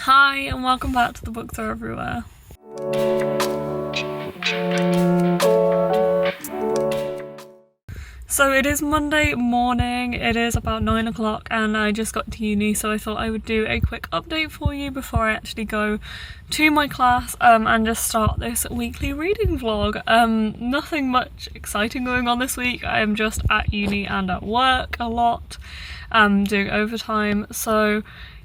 Hi and welcome back to the Books Are Everywhere. So it is Monday morning, it is about 9 o'clock and I just got to uni, so I thought I would do a quick update for you before I actually go to my class and just start this weekly reading vlog. Nothing much exciting going on this week. I am just at uni and at work a lot, doing overtime, so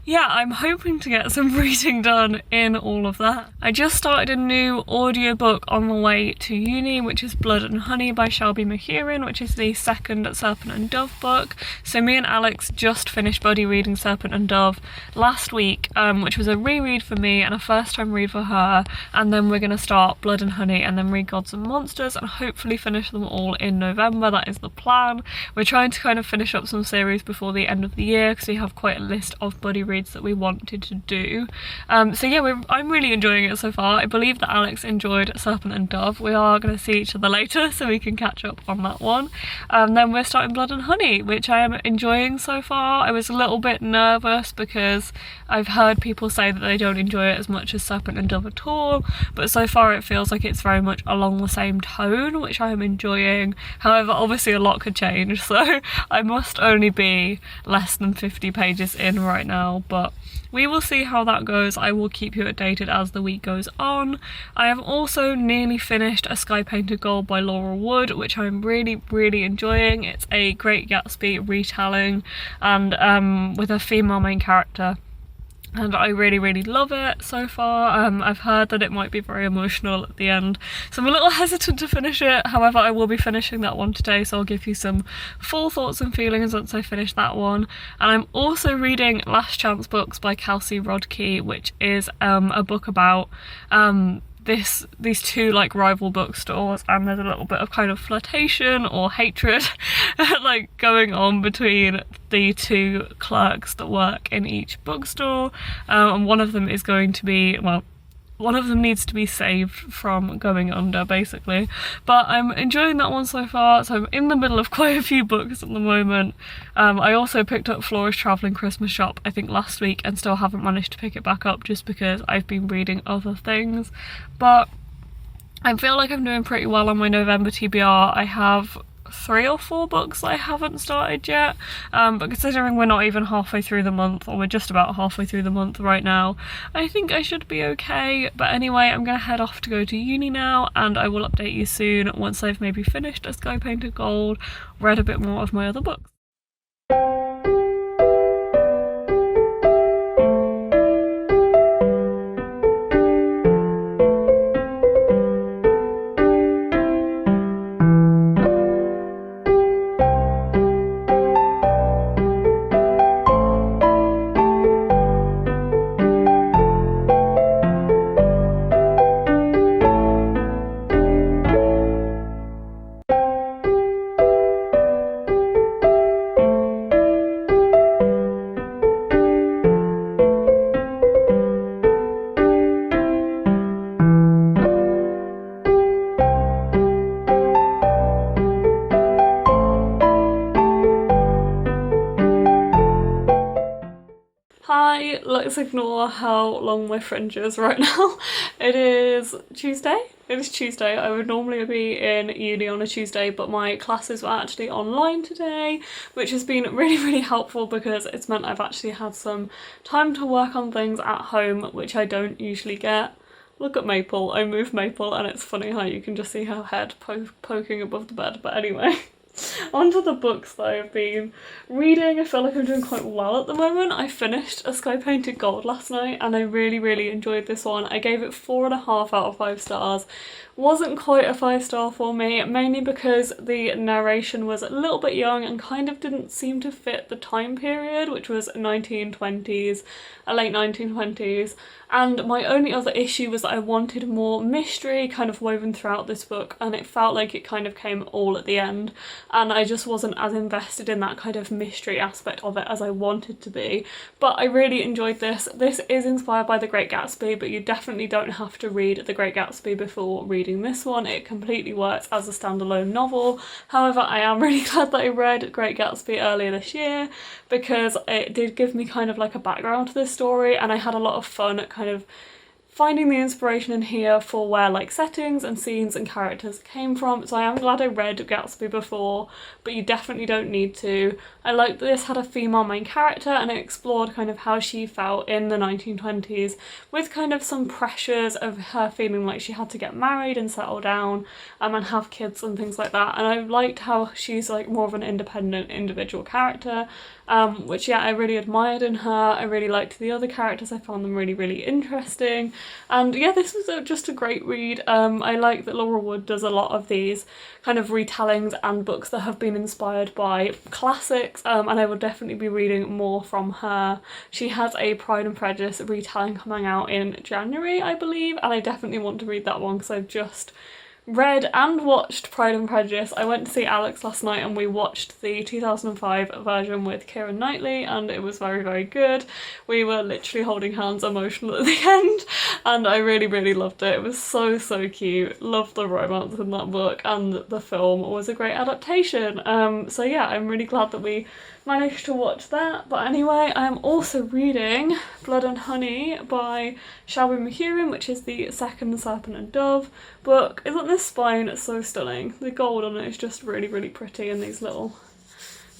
yeah, I'm hoping to get some reading done in all of that. I just started a new audiobook on the way to uni, which is Blood and Honey by Shelby McEwen, which is the second Serpent and Dove book. So me and Alex just finished buddy reading Serpent and Dove last week, which was a reread for me and a first time read for her, and then we're going to start Blood and Honey and then read Gods and Monsters and hopefully finish them all in November. That is the plan. We're trying to kind of finish up some series before the end of the year because we have quite a list of buddy reads that we wanted to do. So yeah, I'm really enjoying it so far. I believe that Alex enjoyed Serpent and Dove. We are going to see each other later so we can catch up on that one. Then we're starting Blood and Honey, which I am enjoying so far. I was a little bit nervous because I've heard people say that they don't enjoy it as much as Serpent and Dove at all, but so far it feels like it's very much along the same tone, which I am enjoying. However, obviously a lot could change, so I must only be less than 50 pages in right now, but we will see how that goes. I will keep you updated as the week goes on. I have also nearly finished A Sky Painted Gold by Laura Wood, which I'm really enjoying. It's a Great Gatsby retelling and with a female main character, and I really love it so far. I've heard that it might be very emotional at the end, so I'm a little hesitant to finish it. However, I will be finishing that one today, so I'll give you some full thoughts and feelings once I finish that one. And I'm also reading Last Chance Books by Kelsey Rodkey, which is a book about these two like rival bookstores, and there's a little bit of kind of flirtation or hatred like going on between the two clerks that work in each bookstore, and one of them is going to be, well, one of them needs to be saved from going under, basically. But I'm enjoying that one so far, so I'm in the middle of quite a few books at the moment. I also picked up Flora's Travelling Christmas Shop, I think last week, and still haven't managed to pick it back up just because I've been reading other things. But I feel like I'm doing pretty well on my November TBR. I have 3 or 4 books I haven't started yet, but considering we're not even halfway through the month, or we're just about halfway through the month right now, I think I should be okay. But anyway, I'm gonna head off to go to uni now, and I will update you soon once I've maybe finished A Sky Painted Gold, read a bit more of my other books. Hi, let's ignore how long my fringe is right now. It is Tuesday. It is Tuesday. I would normally be in uni on a Tuesday, but my classes were actually online today, which has been really helpful because it's meant I've actually had some time to work on things at home, which I don't usually get. Look at Maple. I moved Maple and it's funny how you can just see her head poking above the bed, but anyway. Onto the books that I've been reading. I feel like I'm doing quite well at the moment. I finished A Sky Painted Gold last night and I really enjoyed this one. I gave it 4.5 out of 5 stars. Wasn't quite a 5-star for me, mainly because the narration was a little bit young and kind of didn't seem to fit the time period, which was 1920s, late 1920s. And my only other issue was that I wanted more mystery kind of woven throughout this book, and it felt like it kind of came all at the end. and I just wasn't as invested in that kind of mystery aspect of it as I wanted to be. But I really enjoyed this. This is inspired by The Great Gatsby, but you definitely don't have to read The Great Gatsby before reading this one. It completely works as a standalone novel. However, I am really glad that I read Great Gatsby earlier this year, because it did give me kind of like a background to this story, and I had a lot of fun kind of finding the inspiration in here for where like settings and scenes and characters came from. So I am glad I read Gatsby before, but you definitely don't need to. I liked that this had a female main character, and it explored kind of how she felt in the 1920s, with kind of some pressures of her feeling like she had to get married and settle down and have kids and things like that. And I liked how she's like more of an independent individual character, which yeah, I really admired in her. I really liked the other characters. I found them really, really interesting. And yeah, this was just a great read. I like that Laura Wood does a lot of these kind of retellings and books that have been inspired by classics, and I will definitely be reading more from her. She has a Pride and Prejudice retelling coming out in January, I believe, and I definitely want to read that one because I've just read and watched Pride and Prejudice. I went to see Alex last night and we watched the 2005 version with Keira Knightley, and it was very, very good. We were literally holding hands emotional at the end, and I really, really loved it. It was so, so cute. Loved the romance in that book, and the film was a great adaptation. So yeah, I'm really glad that we managed to watch that. But anyway, I am also reading Blood and Honey by Shelby McEwen, which is the second Serpent and Dove book. Isn't this spine so stunning? The gold on it is just really, really pretty, and these little,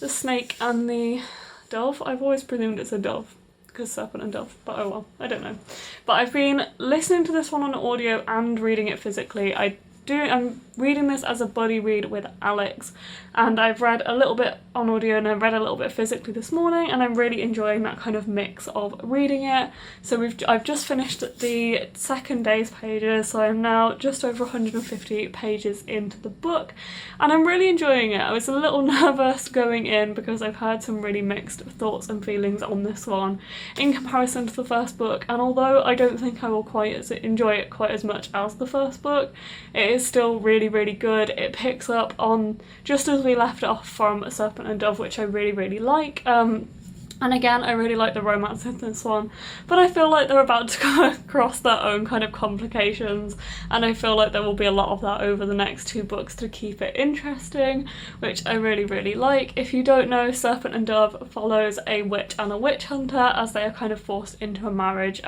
the snake and the dove. I've always presumed it's a dove because serpent and dove, but oh well, I don't know. But I've been listening to this one on audio and reading it physically. I'm reading this as a buddy read with Alex, and I've read a little bit on audio and I've read a little bit physically this morning, and I'm really enjoying that kind of mix of reading it. So I've just finished the second day's pages, so I'm now just over 150 pages into the book, and I'm really enjoying it. I was a little nervous going in because I've heard some really mixed thoughts and feelings on this one in comparison to the first book, and although I don't think I will quite enjoy it quite as much as the first book, it is still really, really good. It picks up on just as we left off from Serpent and Dove, which I really, really like. And again, I really like the romance in this one, but I feel like they're about to go across their own kind of complications, and I feel like there will be a lot of that over the next two books to keep it interesting, which I really, really like. If you don't know, Serpent and Dove follows a witch and a witch hunter as they are kind of forced into a marriage,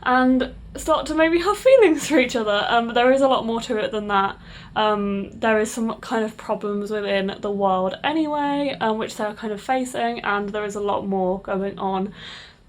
and start to maybe have feelings for each other. There is a lot more to it than that. There is some kind of problems within the world anyway, which they're kind of facing, and there is a lot more going on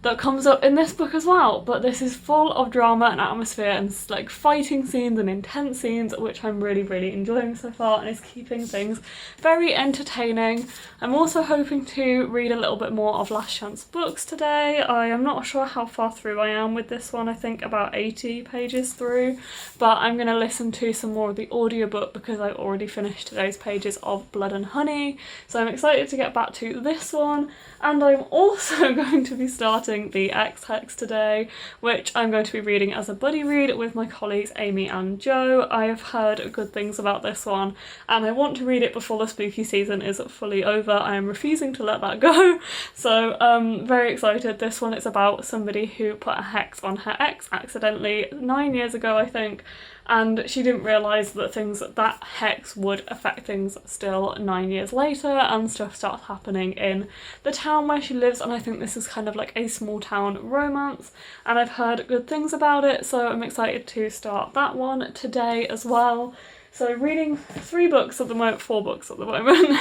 that comes up in this book as well. But this is full of drama and atmosphere and like fighting scenes and intense scenes, which I'm really, really enjoying so far, and is keeping things very entertaining. I'm also hoping to read a little bit more of Last Chance Books today. I am not sure how far through I am with this one. I think about 80 pages through, but I'm going to listen to some more of the audiobook because I've already finished today's pages of Blood and Honey, so I'm excited to get back to this one. And I'm also going to be starting the X-Hex today, which I'm going to be reading as a buddy read with my colleagues Amy and Jo. I have heard good things about this one, and I want to read it before the spooky season is fully over. I am refusing to let that go, so very excited. This one is about somebody who put a hex on her ex accidentally 9 years ago, I think, and she didn't realise that that hex would affect things still 9 years later, and stuff starts happening in the town where she lives, and I think this is kind of like a small town romance, and I've heard good things about it, so I'm excited to start that one today as well. So reading 4 books at the moment.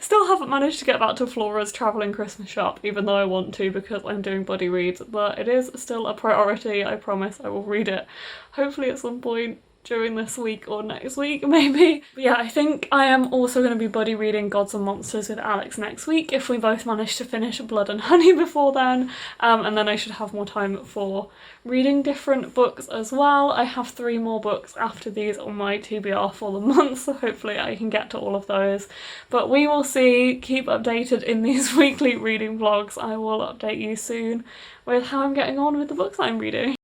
Still haven't managed to get back to Flora's travelling Christmas shop, even though I want to because I'm doing buddy reads, but it is still a priority. I promise I will read it, hopefully at some point during this week or next week maybe. But yeah, I think I am also going to be buddy reading Gods and Monsters with Alex next week if we both manage to finish Blood and Honey before then, and then I should have more time for reading different books as well. I have 3 more books after these on my TBR for the month, so hopefully I can get to all of those. But we will see. Keep updated in these weekly reading vlogs. I will update you soon with how I'm getting on with the books I'm reading.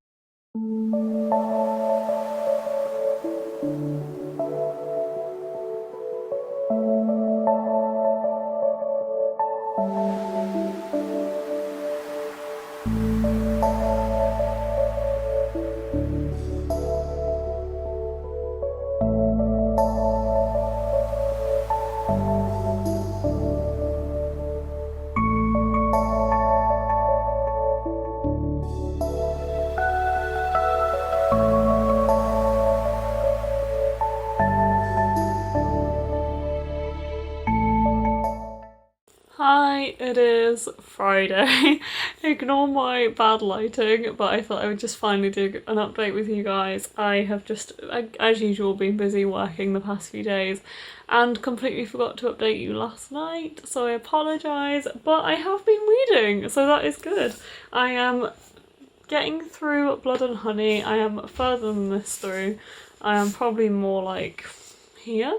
it is Friday. Ignore my bad lighting, but I thought I would just finally do an update with you guys. I have just, as usual, been busy working the past few days and completely forgot to update you last night, so I apologise, but I have been reading, so that is good. I am getting through Blood and Honey. I am further than this through. I am probably more like here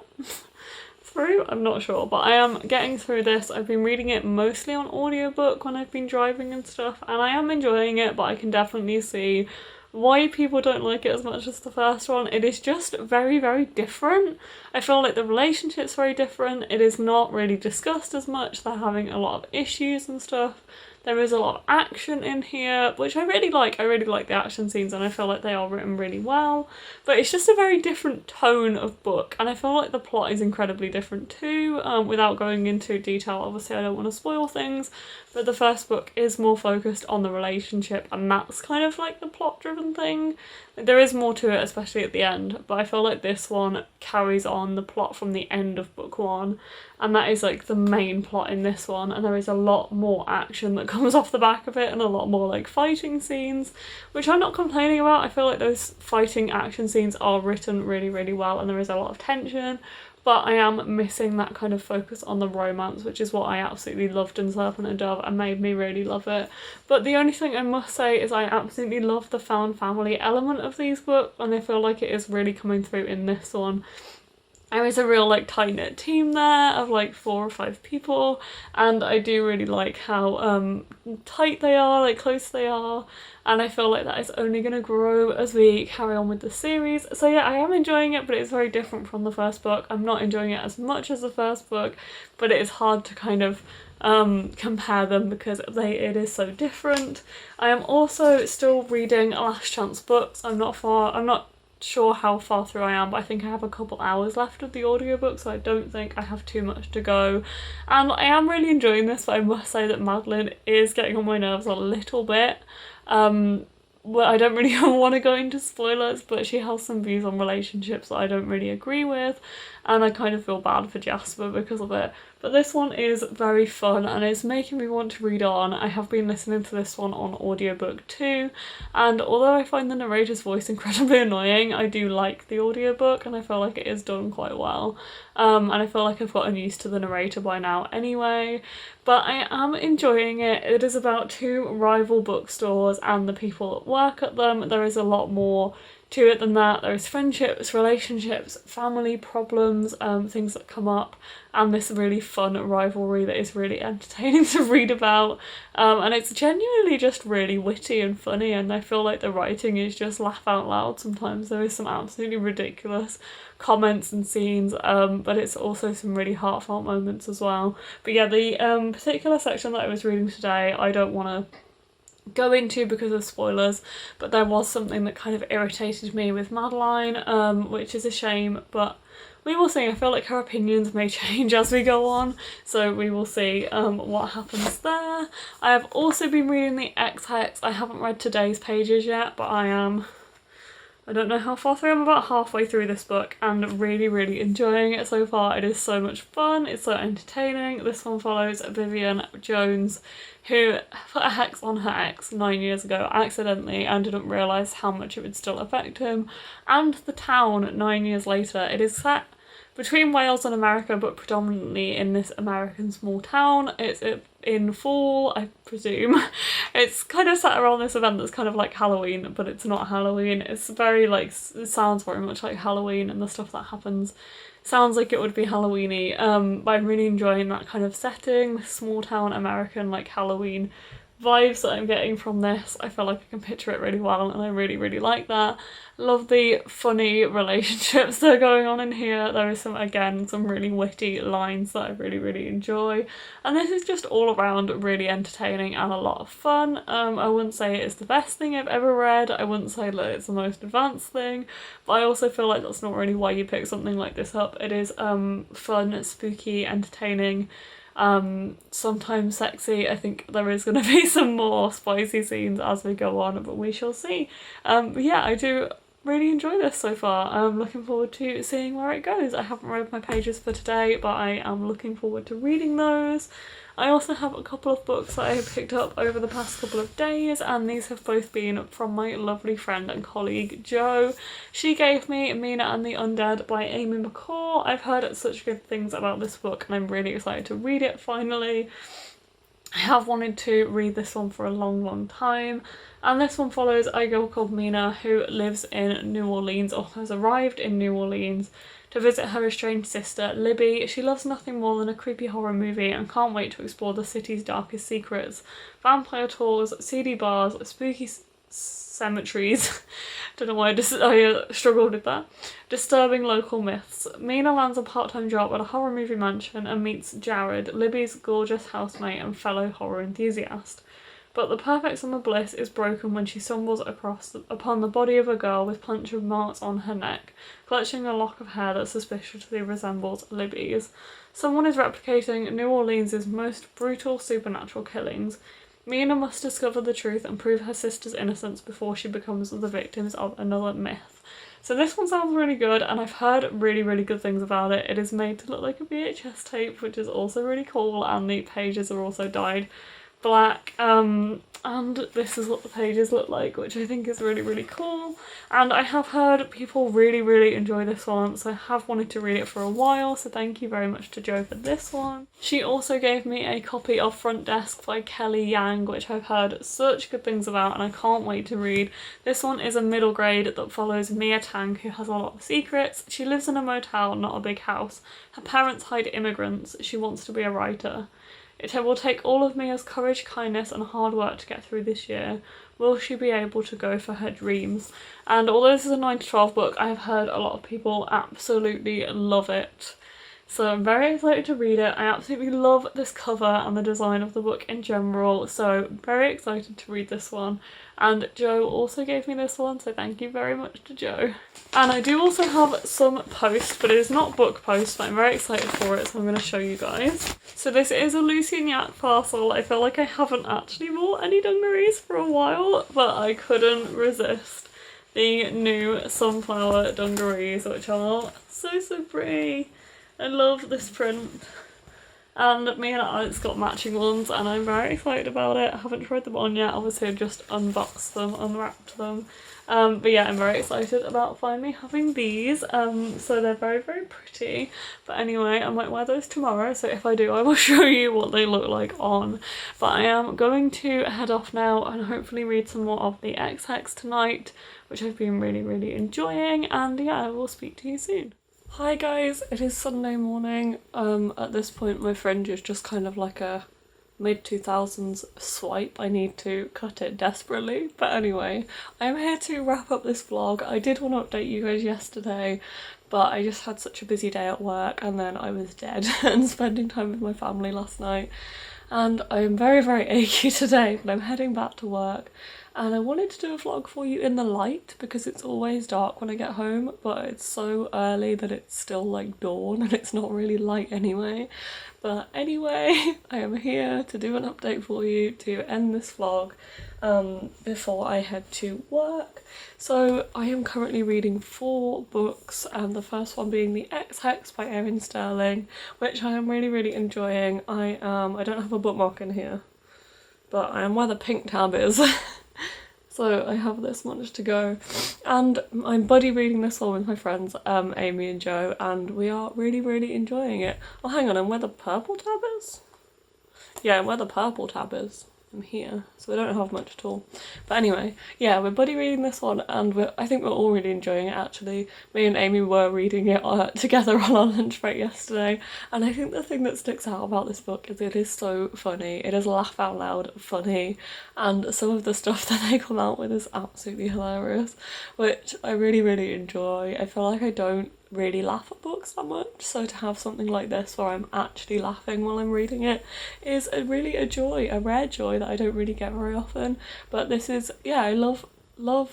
through, I'm not sure, but I am getting through this. I've been reading it mostly on audiobook when I've been driving and stuff, and I am enjoying it, but I can definitely see why people don't like it as much as the first one. It is just very, very different. I feel like the relationship's very different. It is not really discussed as much. They're having a lot of issues and stuff. There is a lot of action in here, which I really like. I really like the action scenes and I feel like they are written really well. But it's just a very different tone of book, and I feel like the plot is incredibly different too. Without going into detail, obviously I don't want to spoil things, but the first book is more focused on the relationship, and that's kind of like the plot-driven thing. There is more to it, especially at the end, but I feel like this one carries on the plot from the end of book one, and that is like the main plot in this one, and there is a lot more action that comes off the back of it and a lot more like fighting scenes, which I'm not complaining about. I feel like those fighting action scenes are written really, really well, and there is a lot of tension, but I am missing that kind of focus on the romance, which is what I absolutely loved in Serpent and Dove and made me really love it. But the only thing I must say is I absolutely love the found family element of these books, and I feel like it is really coming through in this one. There is a real like tight-knit team there of like 4 or 5 people, and I do really like how tight they are, like close they are, and I feel like that is only going to grow as we carry on with the series. So yeah, I am enjoying it, but it's very different from the first book. I'm not enjoying it as much as the first book, but it is hard to kind of compare them because it is so different. I am also still reading Last Chance books. I'm not sure how far through I am, but I think I have a couple hours left of the audiobook, so I don't think I have too much to go. And I am really enjoying this, but I must say that Madeline is getting on my nerves a little bit. Well, I don't really want to go into spoilers, but she has some views on relationships that I don't really agree with, and I kind of feel bad for Jasper because of it. But this one is very fun and it's making me want to read on. I have been listening to this one on audiobook too, and although I find the narrator's voice incredibly annoying, I do like the audiobook and I feel like it is done quite well. And I feel like I've gotten used to the narrator by now anyway, but I am enjoying it. It is about 2 rival bookstores and the people that work at them. There is a lot more to it than that. There is friendships, relationships, family problems, things that come up, and this really fun rivalry that is really entertaining to read about. And it's genuinely just really witty and funny, and I feel like the writing is just laugh out loud sometimes. There is some absolutely ridiculous comments and scenes, but it's also some really heartfelt moments as well. But yeah, the particular section that I was reading today, I don't want to go into because of spoilers, but there was something that kind of irritated me with Madeline, which is a shame, but we will see. I feel like her opinions may change as we go on, so we will see what happens there. I have also been reading the X-Hex. I haven't read today's pages yet, but I don't know how far through. I'm about halfway through this book and really, really enjoying it so far. It is so much fun. It's so entertaining. This one follows Vivian Jones, who put a hex on her ex 9 years ago accidentally and didn't realise how much it would still affect him. And the town 9 years later. It is set between Wales and America, but predominantly in this American small town. It's in fall, I presume. It's kind of set around this event that's kind of like Halloween, but it's not Halloween. It's very like, it sounds very much like Halloween, and the stuff that happens sounds like it would be Halloween-y. But I'm really enjoying that kind of setting, small town American like Halloween vibes that I'm getting from this. I feel like I can picture it really well, and I really, really like that. Love the funny relationships that are going on in here. There is some really witty lines that I really, really enjoy, and this is just all around really entertaining and a lot of fun. I wouldn't say it's the best thing I've ever read. I wouldn't say that it's the most advanced thing, but I also feel like that's not really why you pick something like this up. It is fun, spooky, entertaining, sometimes sexy. I think there is going to be some more spicy scenes as we go on, but we shall see. But yeah, I do really enjoy this so far. I'm looking forward to seeing where it goes. I haven't read my pages for today, but I am looking forward to reading those. I also have a couple of books that I picked up over the past couple of days, and these have both been from my lovely friend and colleague Jo. She gave me Mina and the Undead by Amy McCall. I've heard such good things about this book and I'm really excited to read it finally. I have wanted to read this one for a long time, and this one follows a girl called Mina who lives in New Orleans, or has arrived in New Orleans to visit her estranged sister Libby. She loves nothing more than a creepy horror movie and can't wait to explore the city's darkest secrets. Vampire tours, seedy bars, spooky cemeteries. Don't know why I struggled with that. Disturbing local myths. Mina lands a part-time job at a horror movie mansion and meets Jared, Libby's gorgeous housemate and fellow horror enthusiast. But the perfect summer bliss is broken when she stumbles upon the body of a girl with puncture marks on her neck, clutching a lock of hair that suspiciously resembles Libby's. Someone is replicating New Orleans' most brutal supernatural killings. Mina must discover the truth and prove her sister's innocence before she becomes the victims of another myth. So this one sounds really good, and I've heard really good things about it. It is made to look like a VHS tape, which is also really cool, and the pages are also dyed black, and this is what the pages look like, which I think is really cool. And I have heard people really enjoy this one, so I have wanted to read it for a while, so thank you very much to Jo for this one. She also gave me a copy of Front Desk by Kelly Yang, which I've heard such good things about and I can't wait to read. This one is a middle grade that follows Mia Tang, who has a lot of secrets. She lives in a motel, not a big house. Her parents hide immigrants. She wants to be a writer. It will take all of Mia's courage, kindness and hard work to get through this year. Will she be able to go for her dreams? And although this is a 9 to 12 book, I have heard a lot of people absolutely love it. So I'm very excited to read it. I absolutely love this cover and the design of the book in general, so very excited to read this one. And Jo also gave me this one, so thank you very much to Jo. And I do also have some post, but it is not book post, but I'm very excited for it, so I'm going to show you guys. So this is a Lucy and Yak parcel. I feel like I haven't actually bought any dungarees for a while, but I couldn't resist the new sunflower dungarees, which are so pretty. I love this print, and me and Alex got matching ones and I'm very excited about it. I haven't tried them on yet, obviously I've just unboxed them, unwrapped them, but yeah, I'm very excited about finally having these. So they're very pretty, but anyway, I might wear those tomorrow, so if I do I will show you what they look like on. But I am going to head off now and hopefully read some more of the XX tonight, which I've been really enjoying, and yeah, I will speak to you soon. Hi guys, it is Sunday morning. At this point my fringe is just kind of like a mid-2000s swipe. I need to cut it desperately, but anyway, I am here to wrap up this vlog. I did want to update you guys yesterday, but I just had such a busy day at work and then I was dead and spending time with my family last night. And I am very achy today, but I'm heading back to work. And I wanted to do a vlog for you in the light because it's always dark when I get home, but it's so early that it's still like dawn and it's not really light anyway. But anyway, I am here to do an update for you to end this vlog before I head to work. So I am currently reading 4 books, and the first one being The XX by Erin Sterling, which I am really enjoying. I don't have a bookmark in here, but I am where the pink tab is. So I have this much to go, and I'm buddy reading this one with my friends Amy and Jo, and we are really enjoying it. Oh hang on, I'm where the purple tab is? Yeah, I'm where the purple tab is. I'm here, so I don't have much at all. But anyway, yeah, we're buddy reading this one, and I think we're all really enjoying it actually. Me and Amy were reading it together on our lunch break yesterday, and I think the thing that sticks out about this book is it is so funny. It is laugh out loud funny, and some of the stuff that they come out with is absolutely hilarious, which I really enjoy. I feel like I don't really laugh at books that much, so to have something like this where I'm actually laughing while I'm reading it is really a joy, a rare joy that I don't really get very often. But this is, yeah, I love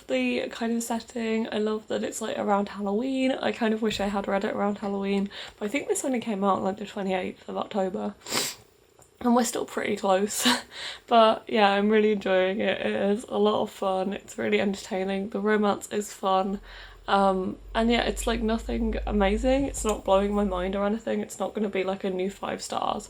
the kind of setting. I love that it's like around Halloween. I kind of wish I had read it around Halloween, but I think this only came out like the 28th of October. And we're still pretty close. But yeah, I'm really enjoying it. It is a lot of fun. It's really entertaining. The romance is fun. And yeah, it's like nothing amazing. It's not blowing my mind or anything. It's not going to be like a new 5 stars.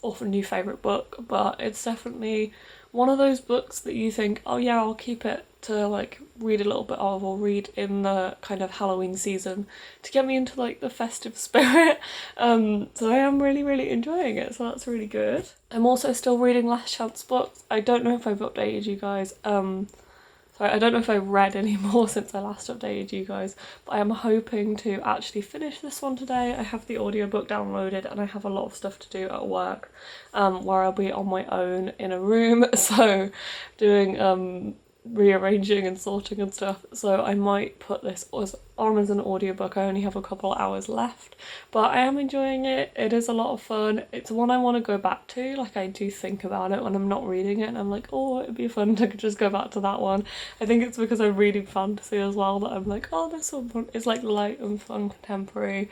often new favourite book, but it's definitely one of those books that you think, oh yeah, I'll keep it to like read a little bit of, or read in the kind of Halloween season to get me into like the festive spirit. So I am really enjoying it, so that's really good. I'm also still reading Last Chance books. I don't know if I've updated you guys. Sorry, I don't know if I've read any more since I last updated you guys, but I am hoping to actually finish this one today. I have the audiobook downloaded and I have a lot of stuff to do at work, where I'll be on my own in a room, so doing rearranging and sorting and stuff, so I might put this on as an audiobook. I only have a couple hours left, but I am enjoying it. It is a lot of fun. It's one I want to go back to. Like, I do think about it when I'm not reading it and I'm like, oh, it'd be fun to just go back to that one. I think it's because I'm reading fantasy as well that I'm like, oh, this one is like light and fun contemporary.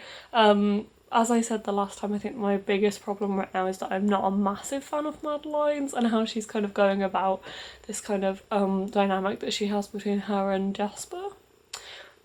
As I said the last time, I think my biggest problem right now is that I'm not a massive fan of Madeline's and how she's kind of going about this kind of dynamic that she has between her and Jasper.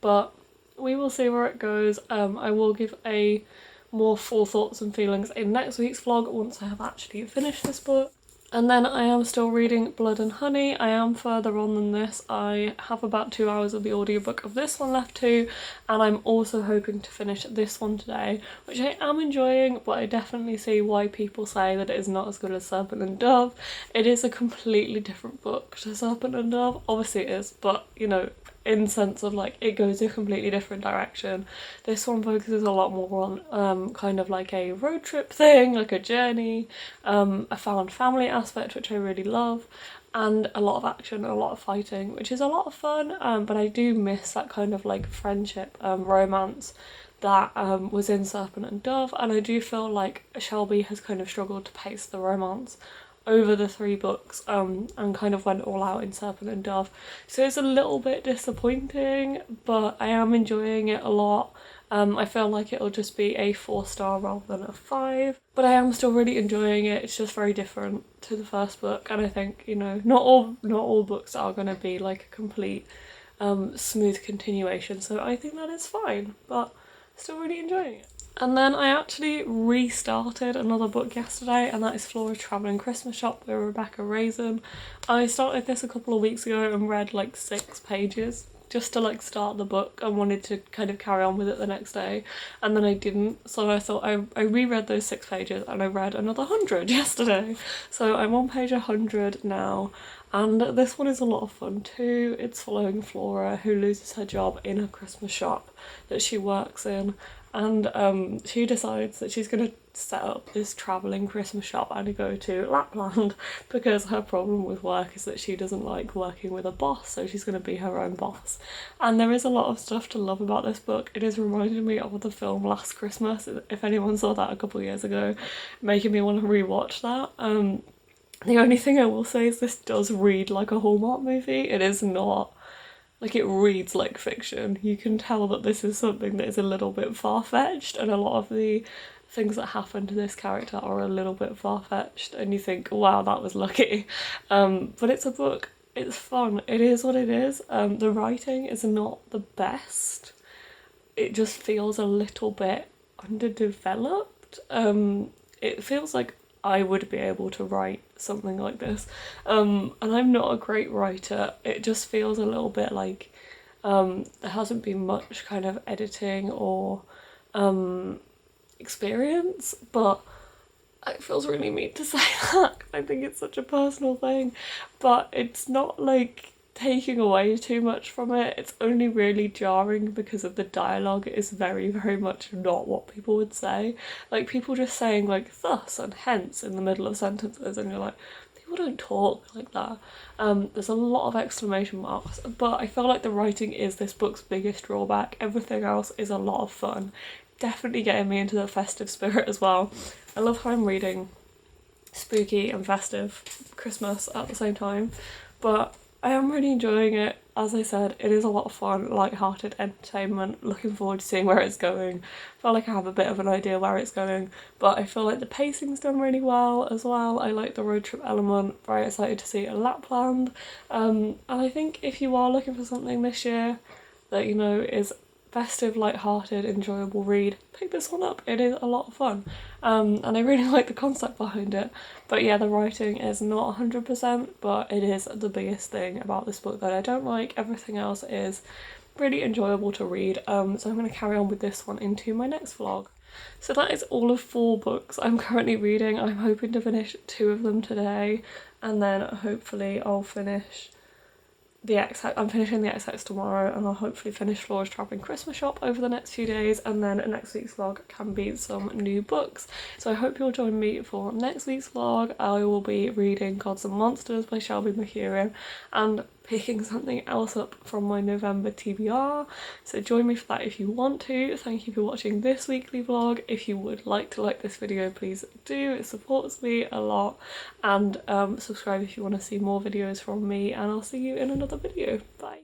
But we will see where it goes. I will give a more full thoughts and feelings in next week's vlog once I have actually finished this book. And then I am still reading Blood and Honey. I am further on than this. I have about 2 hours of the audiobook of this one left too, and I'm also hoping to finish this one today, which I am enjoying, but I definitely see why people say that it is not as good as Serpent and Dove. It is a completely different book to Serpent and Dove. Obviously it is, but you know, in sense of like it goes a completely different direction. This one focuses a lot more on kind of like a road trip thing, like a journey, a found family aspect, which I really love, and a lot of action, a lot of fighting, which is a lot of fun, but I do miss that kind of like friendship, romance that was in Serpent and Dove, and I do feel like Shelby has kind of struggled to pace the romance over the 3 books, and kind of went all out in Serpent and Dove. So it's a little bit disappointing, but I am enjoying it a lot. I feel like it'll just be a 4-star rather than a 5, but I am still really enjoying it. It's just very different to the first book, and I think, you know, not all books are going to be like a complete smooth continuation, so I think that is fine, but still really enjoying it. And then I actually restarted another book yesterday, and that is Flora's Travelling Christmas Shop by Rebecca Raisin. I started this a couple of weeks ago and read like 6 pages just to like start the book and wanted to kind of carry on with it the next day, and then I didn't, so I thought I reread those 6 pages and I read another 100 yesterday. So I'm on page 100 now, and this one is a lot of fun too. It's following Flora, who loses her job in a Christmas shop that she works in, and she decides that she's going to set up this travelling Christmas shop and go to Lapland because her problem with work is that she doesn't like working with a boss, so she's going to be her own boss. And there is a lot of stuff to love about this book. It has reminded me of the film Last Christmas, if anyone saw that a couple of years ago, making me want to rewatch that. The only thing I will say is this does read like a Hallmark movie. It is not, like, it reads like fiction. You can tell that this is something that is a little bit far-fetched, and a lot of the things that happen to this character are a little bit far-fetched, and you think, wow, that was lucky. But it's a book, it's fun, it is what it is. The writing is not the best. It just feels a little bit underdeveloped. It feels like I would be able to write something like this, and I'm not a great writer. It just feels a little bit like there hasn't been much kind of editing or experience, but it feels really mean to say that. I think it's such a personal thing, but it's not like taking away too much from it. It's only really jarring because of the dialogue. It is very much not what people would say. Like, people just saying like thus and hence in the middle of sentences, and you're like, people don't talk like that. There's a lot of exclamation marks, but I feel like the writing is this book's biggest drawback. Everything else is a lot of fun. Definitely getting me into the festive spirit as well. I love how I'm reading spooky and festive Christmas at the same time, but I am really enjoying it. As I said, it is a lot of fun, light-hearted entertainment. Looking forward to seeing where it's going. I feel like I have a bit of an idea where it's going, but I feel like the pacing's done really well as well. I like the road trip element. Very excited to see it in Lapland. And I think if you are looking for something this year that, you know, is festive, light-hearted, enjoyable read, pick this one up. It is a lot of fun, and I really like the concept behind it. But yeah, the writing is not 100%, but it is the biggest thing about this book that I don't like. Everything else is really enjoyable to read, so I'm going to carry on with this one into my next vlog. So that is all of 4 books I'm currently reading. I'm hoping to finish 2 of them today, and then hopefully I'll finish I'm finishing the XX tomorrow, and I'll hopefully finish Flora's Travelling Christmas Shop over the next few days, and then next week's vlog can be some new books. So I hope you'll join me for next week's vlog. I will be reading Gods and Monsters by Shelby McEwen and picking something else up from my November TBR, so join me for that if you want to. Thank you for watching this weekly vlog. If you would like to like this video, please do, it supports me a lot, and subscribe if you want to see more videos from me, and I'll see you in another video. Bye.